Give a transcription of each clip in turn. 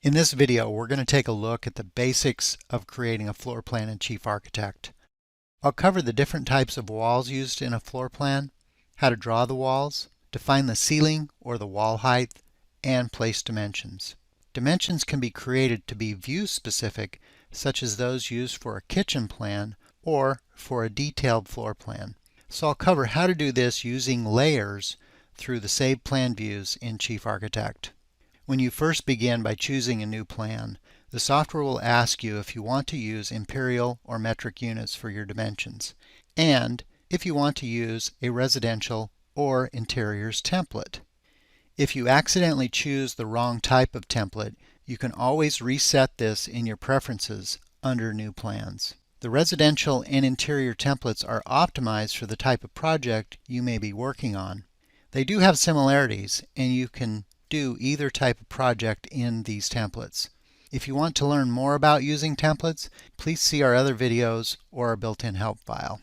In this video, we're going to take a look at the basics of creating a floor plan in Chief Architect. I'll cover the different types of walls used in a floor plan, how to draw the walls, define the ceiling or the wall height, and place dimensions. Dimensions can be created to be view-specific, such as those used for a kitchen plan or for a detailed floor plan. So I'll cover how to do this using layers through the Save Plan views in Chief Architect. When you first begin by choosing a new plan, the software will ask you if you want to use imperial or metric units for your dimensions, and if you want to use a residential or interiors template. If you accidentally choose the wrong type of template, you can always reset this in your preferences under New Plans. The residential and interior templates are optimized for the type of project you may be working on. They do have similarities, and you can do either type of project in these templates. If you want to learn more about using templates, please see our other videos or our built-in help file.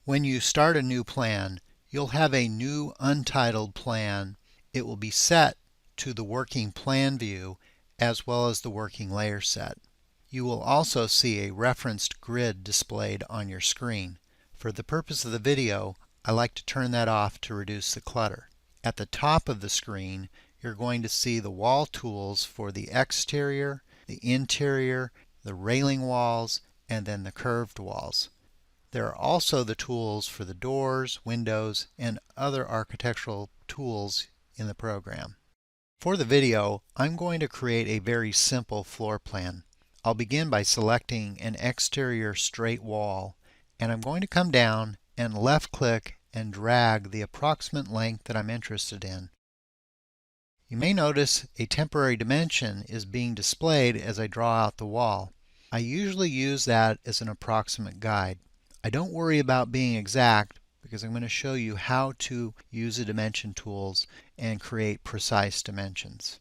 When you start a new plan, you'll have a new untitled plan. It will be set to the working plan view as well as the working layer set. You will also see a referenced grid displayed on your screen. For the purpose of the video, I like to turn that off to reduce the clutter. At the top of the screen, you're going to see the wall tools for the exterior, the interior, the railing walls, and then the curved walls. There are also the tools for the doors, windows, and other architectural tools in the program. For the video, I'm going to create a very simple floor plan. I'll begin by selecting an exterior straight wall, and I'm going to come down and left-click and drag the approximate length that I'm interested in. You may notice a temporary dimension is being displayed as I draw out the wall. I usually use that as an approximate guide. I don't worry about being exact because I'm going to show you how to use the dimension tools and create precise dimensions.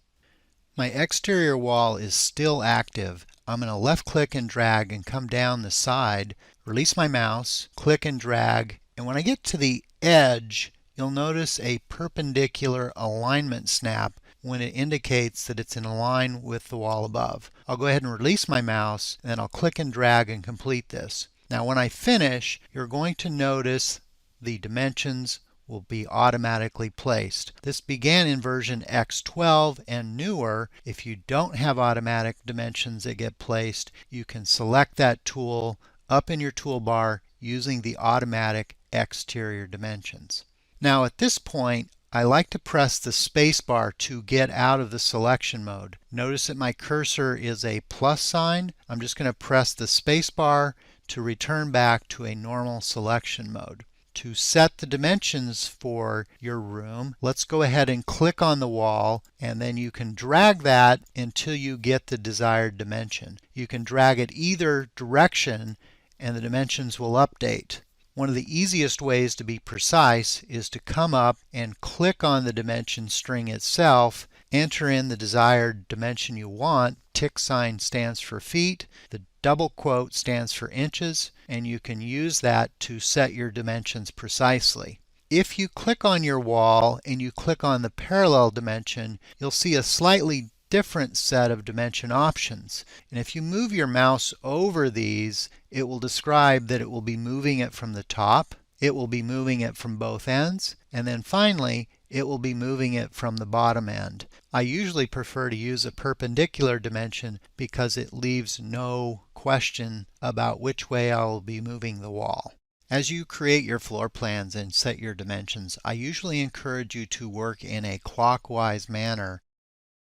My exterior wall is still active. I'm going to left click and drag and come down the side, release my mouse, click and drag, and when I get to the edge, you'll notice a perpendicular alignment snap when it indicates that it's in line with the wall above. I'll go ahead and release my mouse, and then I'll click and drag and complete this. Now when I finish, you're going to notice the dimensions will be automatically placed. This began in version X12 and newer. If you don't have automatic dimensions that get placed, you can select that tool up in your toolbar using the automatic exterior dimensions. Now at this point, I like to press the space bar to get out of the selection mode. Notice that my cursor is a plus sign. I'm just going to press the space bar to return back to a normal selection mode. To set the dimensions for your room, let's go ahead and click on the wall, and then you can drag that until you get the desired dimension. You can drag it either direction and the dimensions will update. One of the easiest ways to be precise is to come up and click on the dimension string itself, enter in the desired dimension you want. Tick sign stands for feet, the double quote stands for inches, and you can use that to set your dimensions precisely. If you click on your wall and you click on the parallel dimension, you'll see a slightly different set of dimension options. And if you move your mouse over these, it will describe that it will be moving it from the top, it will be moving it from both ends, and then finally it will be moving it from the bottom end. I usually prefer to use a perpendicular dimension because it leaves no question about which way I will be moving the wall. As you create your floor plans and set your dimensions, I usually encourage you to work in a clockwise manner.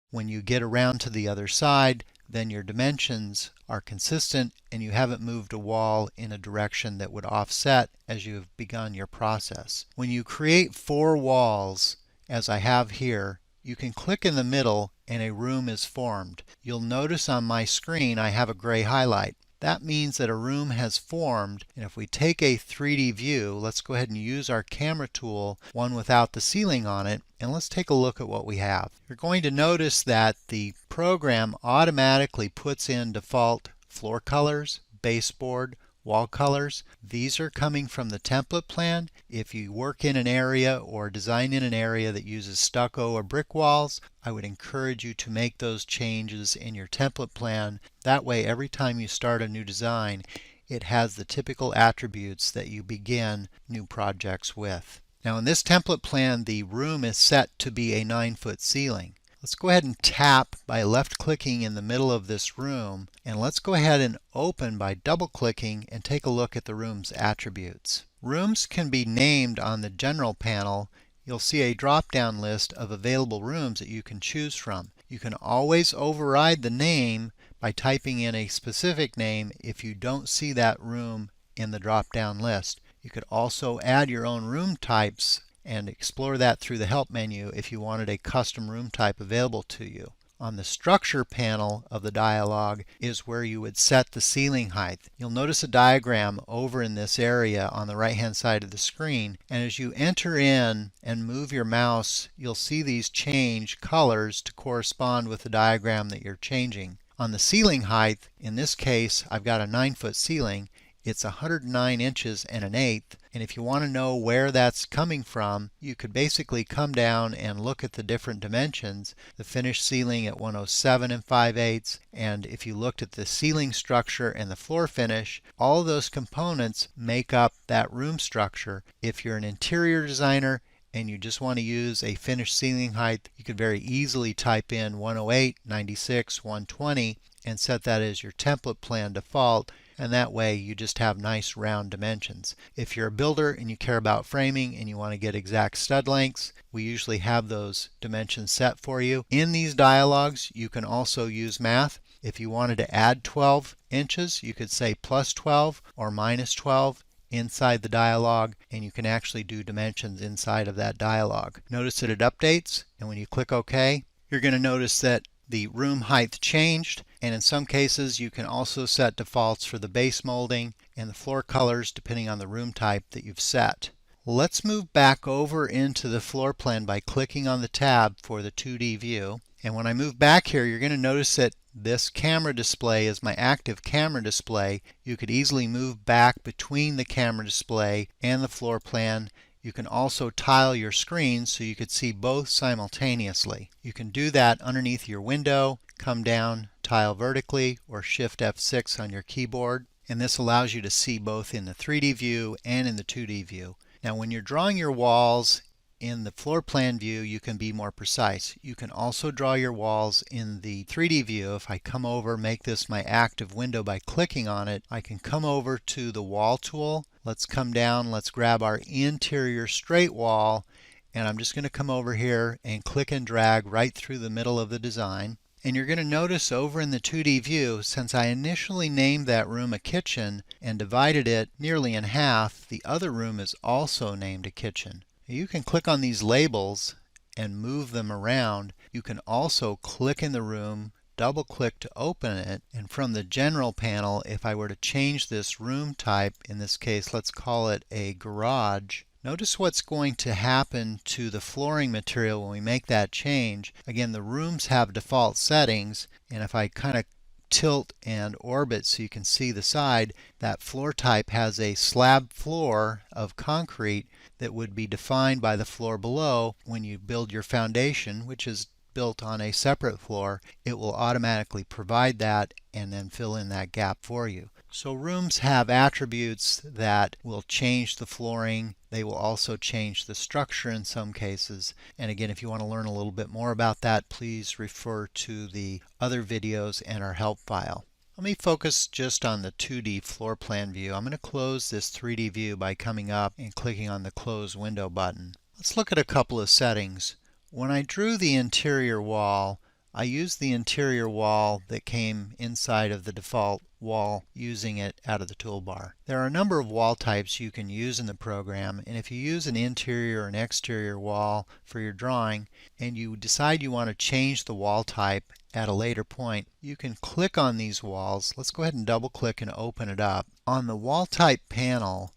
When you get around to the other side, then your dimensions are consistent and you haven't moved a wall in a direction that would offset as you have begun your process. When you create 4 walls, as I have here, you can click in the middle and a room is formed. You'll notice on my screen I have a gray highlight. That means that a room has formed, and if we take a 3D view, let's go ahead and use our camera tool, one without the ceiling on it, and let's take a look at what we have. You're going to notice that the program automatically puts in default floor colors, baseboard, wall colors. These are coming from the template plan. If you work in an area or design in an area that uses stucco or brick walls, I would encourage you to make those changes in your template plan. That way, every time you start a new design, it has the typical attributes that you begin new projects with. Now in this template plan, the room is set to be a 9-foot ceiling. Let's go ahead and tap by left clicking in the middle of this room, and let's go ahead and open by double clicking and take a look at the room's attributes. Rooms can be named on the general panel. You'll see a drop-down list of available rooms that you can choose from. You can always override the name by typing in a specific name if you don't see that room in the drop-down list. You could also add your own room types and explore that through the help menu if you wanted a custom room type available to you. On the structure panel of the dialog is where you would set the ceiling height. You'll notice a diagram over in this area on the right hand side of the screen, and as you enter in and move your mouse, you'll see these change colors to correspond with the diagram that you're changing. On the ceiling height, in this case I've got a 9-foot ceiling. It's 109 inches and an eighth, and if you want to know where that's coming from, you could basically come down and look at the different dimensions. The finished ceiling at 107 5/8, and if you looked at the ceiling structure and the floor finish, all of those components make up that room structure. If you're an interior designer and you just want to use a finished ceiling height, you could very easily type in 108, 96, 120 and set that as your template plan default, and that way you just have nice round dimensions. If you're a builder and you care about framing and you want to get exact stud lengths, we usually have those dimensions set for you. In these dialogues you can also use math. If you wanted to add 12 inches, you could say plus 12 or minus 12 inside the dialog, and you can actually do dimensions inside of that dialog. Notice that it updates, and when you click OK, you're going to notice that the room height changed, and in some cases you can also set defaults for the base molding and the floor colors depending on the room type that you've set. Let's move back over into the floor plan by clicking on the tab for the 2D view. And when I move back here, you're going to notice that this camera display is my active camera display. You could easily move back between the camera display and the floor plan. You can also tile your screens so you could see both simultaneously. You can do that underneath your window, come down, tile vertically, or Shift F6 on your keyboard. And this allows you to see both in the 3D view and in the 2D view. Now when you're drawing your walls in the floor plan view, you can be more precise. You can also draw your walls in the 3D view. If I come over, make this my active window by clicking on it, I can come over to the wall tool. Let's come down, let's grab our interior straight wall, and I'm just going to come over here and click and drag right through the middle of the design. And you're going to notice over in the 2D view, since I initially named that room a kitchen and divided it nearly in half, the other room is also named a kitchen. You can click on these labels and move them around. You can also click in the room, double click to open it, and from the general panel, if I were to change this room type, in this case let's call it a garage, notice what's going to happen to the flooring material when we make that change. Again, the rooms have default settings, and if I kind of tilt and orbit so you can see the side, that floor type has a slab floor of concrete that would be defined by the floor below. When you build your foundation, which is built on a separate floor, it will automatically provide that and then fill in that gap for you. So rooms have attributes that will change the flooring. They will also change the structure in some cases. And again, if you want to learn a little bit more about that, please refer to the other videos and our help file. Let me focus just on the 2D floor plan view. I'm going to close this 3D view by coming up and clicking on the Close Window button. Let's look at a couple of settings. When I drew the interior wall, I used the interior wall that came inside of the default wall using it out of the toolbar. There are a number of wall types you can use in the program, and if you use an interior or an exterior wall for your drawing and you decide you want to change the wall type at a later point, you can click on these walls. Let's go ahead and double click and open it up. On the wall type panel,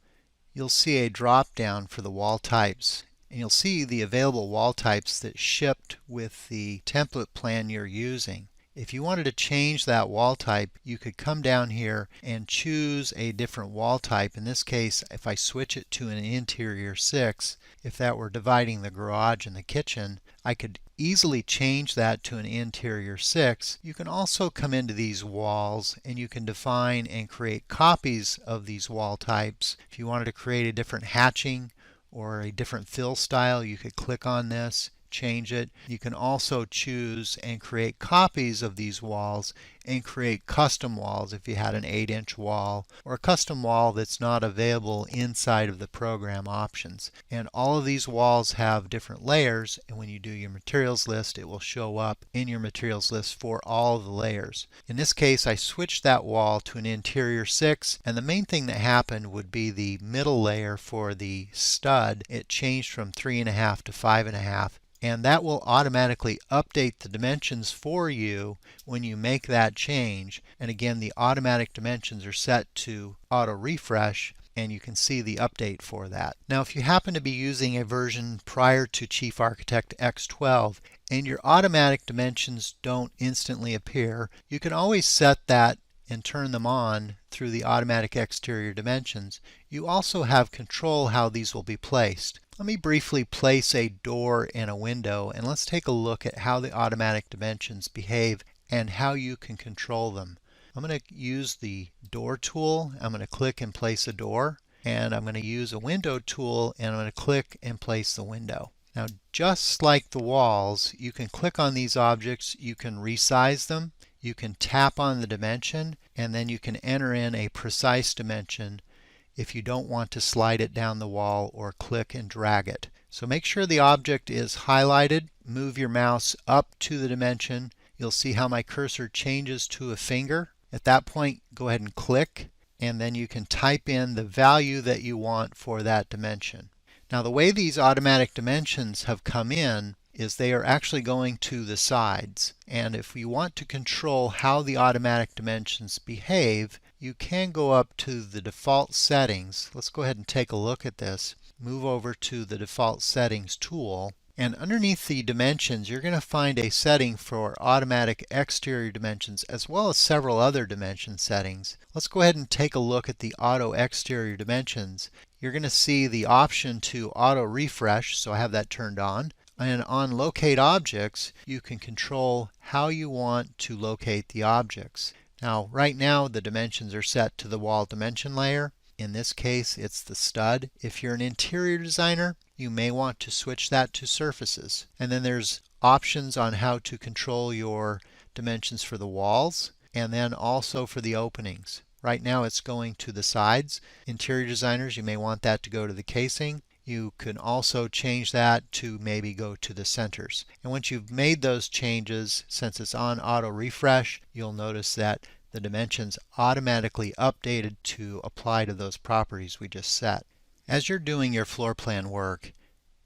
you'll see a drop down for the wall types, and you'll see the available wall types that shipped with the template plan you're using. If you wanted to change that wall type, you could come down here and choose a different wall type. In this case, if I switch it to an interior 6, if that were dividing the garage and the kitchen, I could easily change that to an interior 6. You can also come into these walls and you can define and create copies of these wall types. If you wanted to create a different hatching or a different fill style, you could click on this, change it. You can also choose and create copies of these walls and create custom walls if you had an 8-inch wall or a custom wall that's not available inside of the program options. And all of these walls have different layers, and when you do your materials list, it will show up in your materials list for all of the layers. In this case, I switched that wall to an interior 6, and the main thing that happened would be the middle layer for the stud. It changed from 3.5 to 5.5. And that will automatically update the dimensions for you when you make that change. And again, the automatic dimensions are set to auto refresh, and you can see the update for that. Now, if you happen to be using a version prior to Chief Architect X12 and your automatic dimensions don't instantly appear, you can always set that and turn them on through the automatic exterior dimensions. You also have control how these will be placed. Let me briefly place a door and a window, and let's take a look at how the automatic dimensions behave and how you can control them. I'm going to use the door tool. I'm going to click and place a door, and I'm going to use a window tool, and I'm going to click and place the window. Now, just like the walls, you can click on these objects, you can resize them, you can tap on the dimension, and then you can enter in a precise dimension if you don't want to slide it down the wall or click and drag it. So make sure the object is highlighted. Move your mouse up to the dimension. You'll see how my cursor changes to a finger. At that point, go ahead and click, and then you can type in the value that you want for that dimension. Now, the way these automatic dimensions have come in is they are actually going to the sides. And if you want to control how the automatic dimensions behave, you can go up to the default settings. Let's go ahead and take a look at this. Move over to the default settings tool, and underneath the dimensions you're going to find a setting for automatic exterior dimensions as well as several other dimension settings. Let's go ahead and take a look at the auto exterior dimensions. You're going to see the option to auto refresh, so I have that turned on. And on locate objects, you can control how you want to locate the objects. Now, right now the dimensions are set to the wall dimension layer. In this case, it's the stud. If you're an interior designer, you may want to switch that to surfaces. And then there's options on how to control your dimensions for the walls and then also for the openings. Right now it's going to the sides. Interior designers, you may want that to go to the casing. You can also change that to maybe go to the centers. And once you've made those changes, since it's on auto refresh, you'll notice that the dimensions automatically updated to apply to those properties we just set. As you're doing your floor plan work,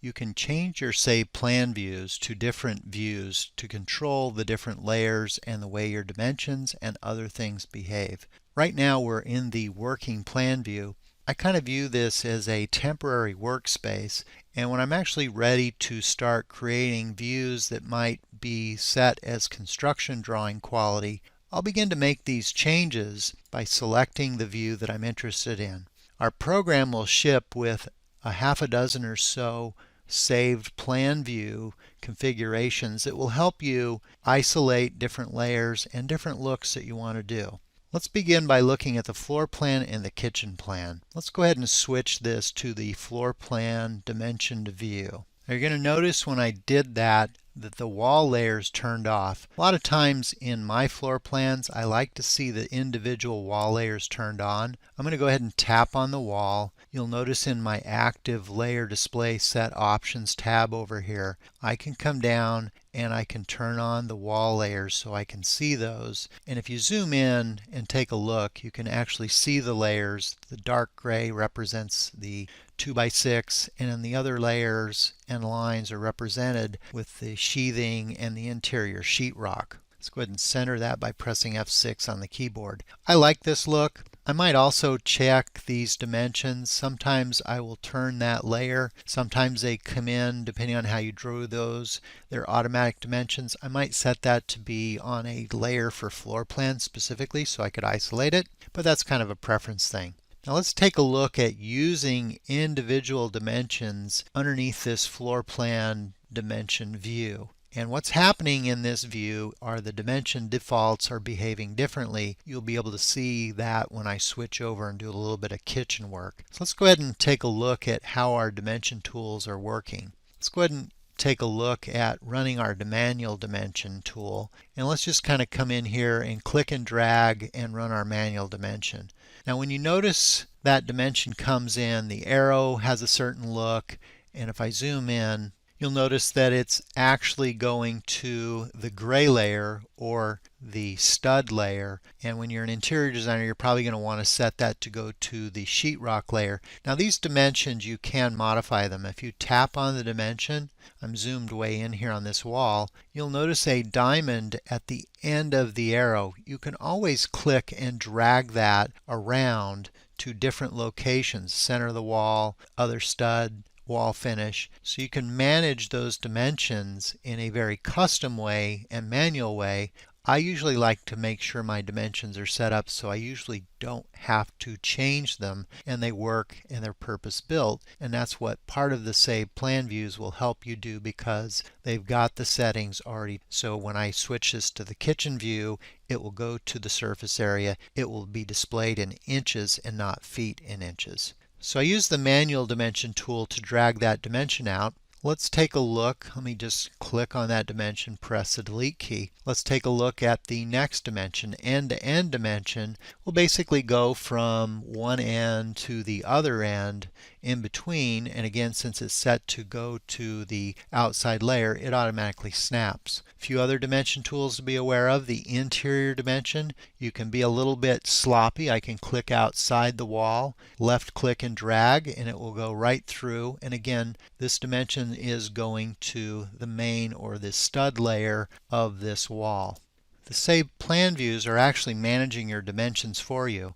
you can change your, say, plan views to different views to control the different layers and the way your dimensions and other things behave. Right now we're in the working plan view. I kind of view this as a temporary workspace, and when I'm actually ready to start creating views that might be set as construction drawing quality, I'll begin to make these changes by selecting the view that I'm interested in. Our program will ship with a half a dozen or so saved plan view configurations that will help you isolate different layers and different looks that you want to do. Let's begin by looking at the floor plan and the kitchen plan. Let's go ahead and switch this to the floor plan dimensioned view. Now you're going to notice when I did that the wall layers turned off. A lot of times in my floor plans I like to see the individual wall layers turned on. I'm going to go ahead and tap on the wall. You'll notice in my active layer display set options tab over here, I can come down and I can turn on the wall layers so I can see those. And if you zoom in and take a look, you can actually see the layers. The dark gray represents the 2x6, and then the other layers and lines are represented with the sheathing and the interior sheetrock. Let's go ahead and center that by pressing F6 on the keyboard. I like this look. I might also check these dimensions. Sometimes I will turn that layer. Sometimes they come in, depending on how you drew those. They're automatic dimensions. I might set that to be on a layer for floor plan specifically so I could isolate it, but that's kind of a preference thing. Now let's take a look at using individual dimensions underneath this floor plan dimension view. And what's happening in this view are the dimension defaults are behaving differently. You'll be able to see that when I switch over and do a little bit of kitchen work. So let's go ahead and take a look at how our dimension tools are working. Let's go ahead and take a look at running our manual dimension tool. And let's just kind of come in here and click and drag and run our manual dimension. Now when you notice that dimension comes in, the arrow has a certain look, and if I zoom in, you'll notice that it's actually going to the gray layer or the stud layer. And when you're an interior designer, you're probably going to want to set that to go to the sheetrock layer. Now these dimensions, you can modify them. If you tap on the dimension, I'm zoomed way in here on this wall, you'll notice a diamond at the end of the arrow. You can always click and drag that around to different locations, center of the wall, other stud, wall finish. So you can manage those dimensions in a very custom way and manual way. I usually like to make sure my dimensions are set up so I usually don't have to change them and they work and they're purpose built. And that's what part of the Save Plan views will help you do because they've got the settings already. So when I switch this to the kitchen view, it will go to the surface area. It will be displayed in inches and not feet in inches. So I use the manual dimension tool to drag that dimension out. Let's take a look. Let me just click on that dimension, press the delete key. Let's take a look at the next dimension. End-to-end dimension will basically go from one end to the other end in between, and again, since it's set to go to the outside layer, it automatically snaps. A few other dimension tools to be aware of. The interior dimension, you can be a little bit sloppy. I can click outside the wall, left click and drag, and it will go right through. And again, this dimension is going to the main or the stud layer of this wall. The Save Plan views are actually managing your dimensions for you.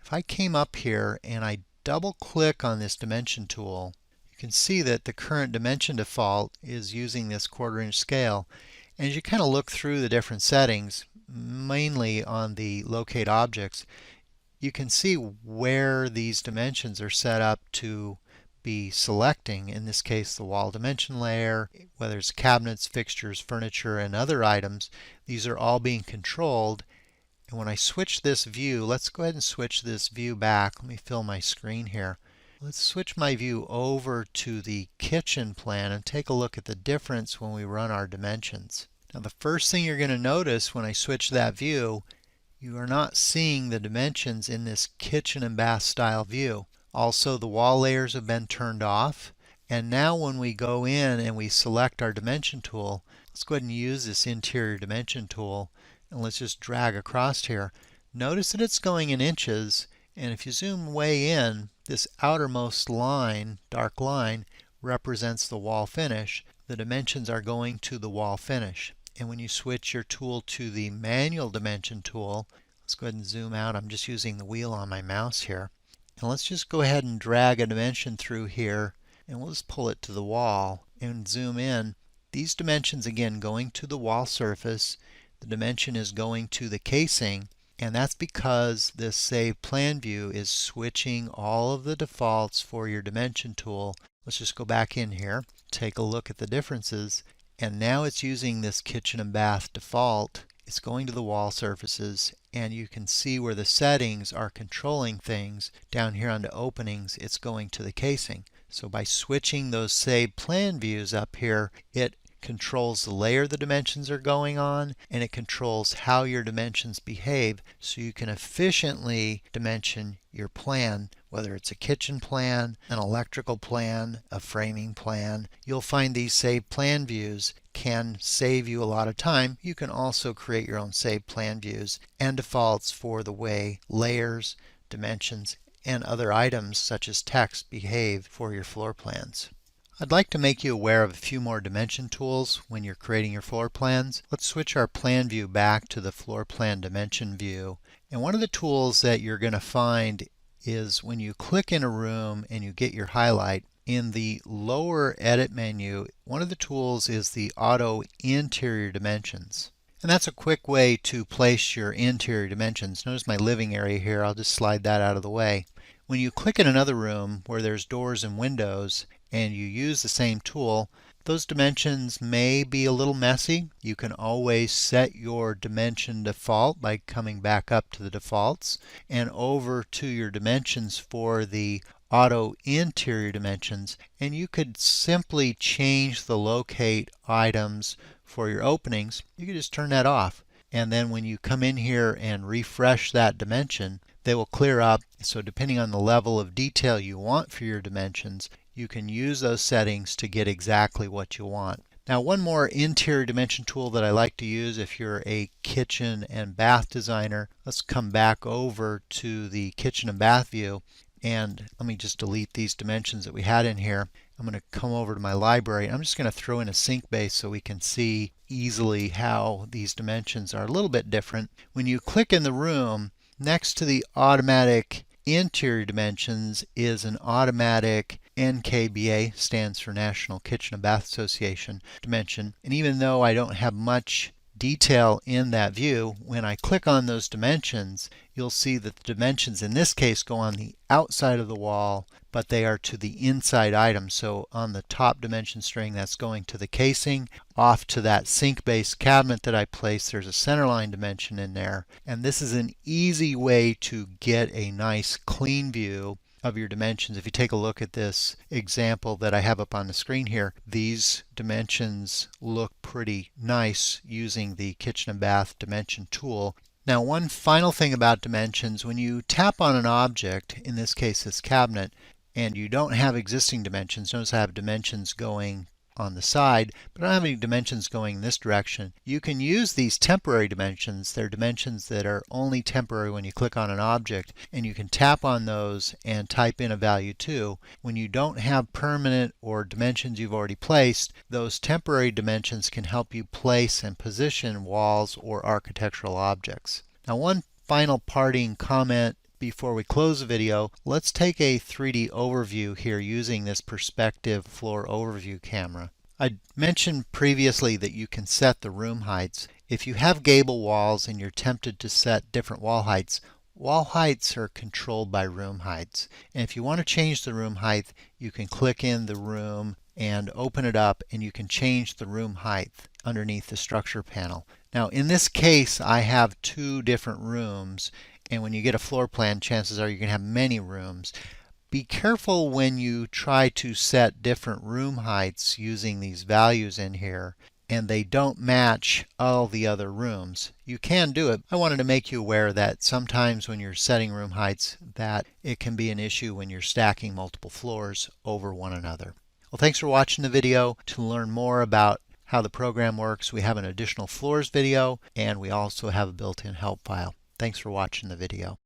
If I came up here and I double click on this dimension tool, you can see that the current dimension default is using this 1/4 inch scale. And as you kind of look through the different settings, mainly on the locate objects, you can see where these dimensions are set up to be selecting, in this case the wall dimension layer, whether it's cabinets, fixtures, furniture, and other items. These are all being controlled. And when I switch this view, let's go ahead and switch this view back. Let me fill my screen here. Let's switch my view over to the kitchen plan and take a look at the difference when we run our dimensions. Now the first thing you're going to notice when I switch that view, you are not seeing the dimensions in this kitchen and bath style view. Also, the wall layers have been turned off. And now when we go in and we select our dimension tool, let's go ahead and use this interior dimension tool. And let's just drag across here. Notice that it's going in inches, and if you zoom way in, this outermost line, dark line, represents the wall finish. The dimensions are going to the wall finish. And when you switch your tool to the manual dimension tool, let's go ahead and zoom out. I'm just using the wheel on my mouse here. And let's just go ahead and drag a dimension through here, and we'll just pull it to the wall and zoom in. These dimensions again going to the wall surface. The dimension is going to the casing, and that's because this Save Plan view is switching all of the defaults for your dimension tool. Let's just go back in here, take a look at the differences, and now it's using this kitchen and bath default. It's going to the wall surfaces, and you can see where the settings are controlling things. Down here under openings, it's going to the casing. So by switching those Save Plan views up here, it controls the layer the dimensions are going on, and it controls how your dimensions behave so you can efficiently dimension your plan, whether it's a kitchen plan, an electrical plan, a framing plan. You'll find these Save Plan views can save you a lot of time. You can also create your own Save Plan views and defaults for the way layers, dimensions, and other items such as text behave for your floor plans. I'd like to make you aware of a few more dimension tools when you're creating your floor plans. Let's switch our plan view back to the floor plan dimension view, And one of the tools that you're going to find is when you click in a room and you get your highlight, in the lower edit menu, one of the tools is the auto interior dimensions. And that's a quick way to place your interior dimensions. Notice my living area here. I'll just slide that out of the way. When you click in another room where there's doors and windows and you use the same tool, those dimensions may be a little messy. You can always set your dimension default by coming back up to the defaults and over to your dimensions for the auto interior dimensions, and you could simply change the locate items for your openings. You could just turn that off, and then when you come in here and refresh that dimension, they will clear up. So depending on the level of detail you want for your dimensions, you can use those settings to get exactly what you want. Now, one more interior dimension tool that I like to use if you're a kitchen and bath designer. Let's come back over to the kitchen and bath view, and let me just delete these dimensions that we had in here. I'm going to come over to my library. I'm just going to throw in a sink base so we can see easily how these dimensions are a little bit different. When you click in the room, next to the automatic interior dimensions is an automatic NKBA, stands for National Kitchen and Bath Association dimension. And even though I don't have much detail in that view, when I click on those dimensions, you'll see that the dimensions in this case go on the outside of the wall, but they are to the inside item. So on the top dimension string, that's going to the casing. Off to that sink base cabinet that I placed, there's a centerline dimension in there. And this is an easy way to get a nice clean view of your dimensions. If you take a look at this example that I have up on the screen here, these dimensions look pretty nice using the kitchen and bath dimension tool. Now, one final thing about dimensions, when you tap on an object, in this case this cabinet, and you don't have existing dimensions, notice I have dimensions going on the side, but I don't have any dimensions going in this direction. You can use these temporary dimensions. They're dimensions that are only temporary when you click on an object, and you can tap on those and type in a value too. When you don't have permanent or dimensions you've already placed, those temporary dimensions can help you place and position walls or architectural objects. Now, one final parting comment before we close the video, let's take a 3D overview here using this perspective floor overview camera. I mentioned previously that you can set the room heights. If you have gable walls and you're tempted to set different wall heights are controlled by room heights. And if you want to change the room height, you can click in the room and open it up, and you can change the room height underneath the structure panel. Now, in this case, I have two different rooms, and when you get a floor plan, chances are you're going to have many rooms. Be careful when you try to set different room heights using these values in here and they don't match all the other rooms. You can do it. I wanted to make you aware that sometimes when you're setting room heights that it can be an issue when you're stacking multiple floors over one another. Well, thanks for watching the video. To learn more about how the program works, we have an additional floors video, and we also have a built-in help file. Thanks for watching the video.